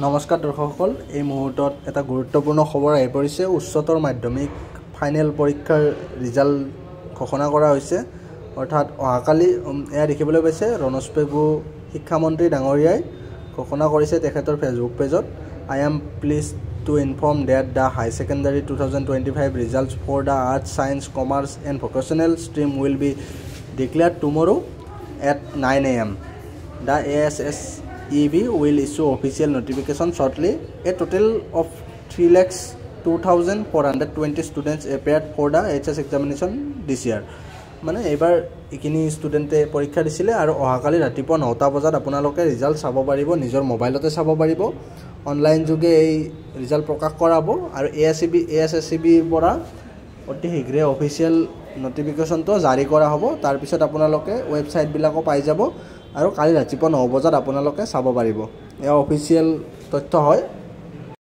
নমস্কাৰ দৰ্শকসকল, এই মুহূৰ্তত এটা গুৰুত্বপূৰ্ণ খবৰ আহি পৰিছে। উচ্চতৰ মাধ্যমিক ফাইনেল পৰীক্ষাৰ ৰিজাল্ট ঘোষণা কৰা হৈছে। অৰ্থাৎ অহাকালি এয়া দেখিবলৈ পাইছে ৰণোজ পেগু শিক্ষামন্ত্ৰী ডাঙৰীয়াই ঘোষণা কৰিছে তেখেতৰ ফেচবুক পেজত। I am please to inform that the high secondary 2025 results for the arts, science, commerce and vocational stream will be declared tomorrow at 9 AM. The ASSEB will issue official notification shortly. A total of 3,02,420 students appeared for the HS examination this year. মানে এইবাৰ এইখিনি ষ্টুডেণ্টে পৰীক্ষা দিছিলে আৰু অহাকালি ৰাতিপুৱা 9টা বজাত আপোনালোকে ৰিজাল্ট চাব পাৰিব, নিজৰ মোবাইলতে চাব পাৰিব। অনলাইন যোগে এই ৰিজাল্ট প্ৰকাশ কৰাব আৰু ASSEBৰ পৰা অতি শীঘ্ৰে অফিচিয়েল নটিফিকেশ্যনটো জাৰি কৰা হ'ব। তাৰপিছত আপোনালোকে ৱেবছাইটবিলাকো পাই যাব আৰু কালি ৰাতিপুৱা 9 বজাত আপোনালোকে চাব পাৰিব। এয়া অফিচিয়েল তথ্য হয়।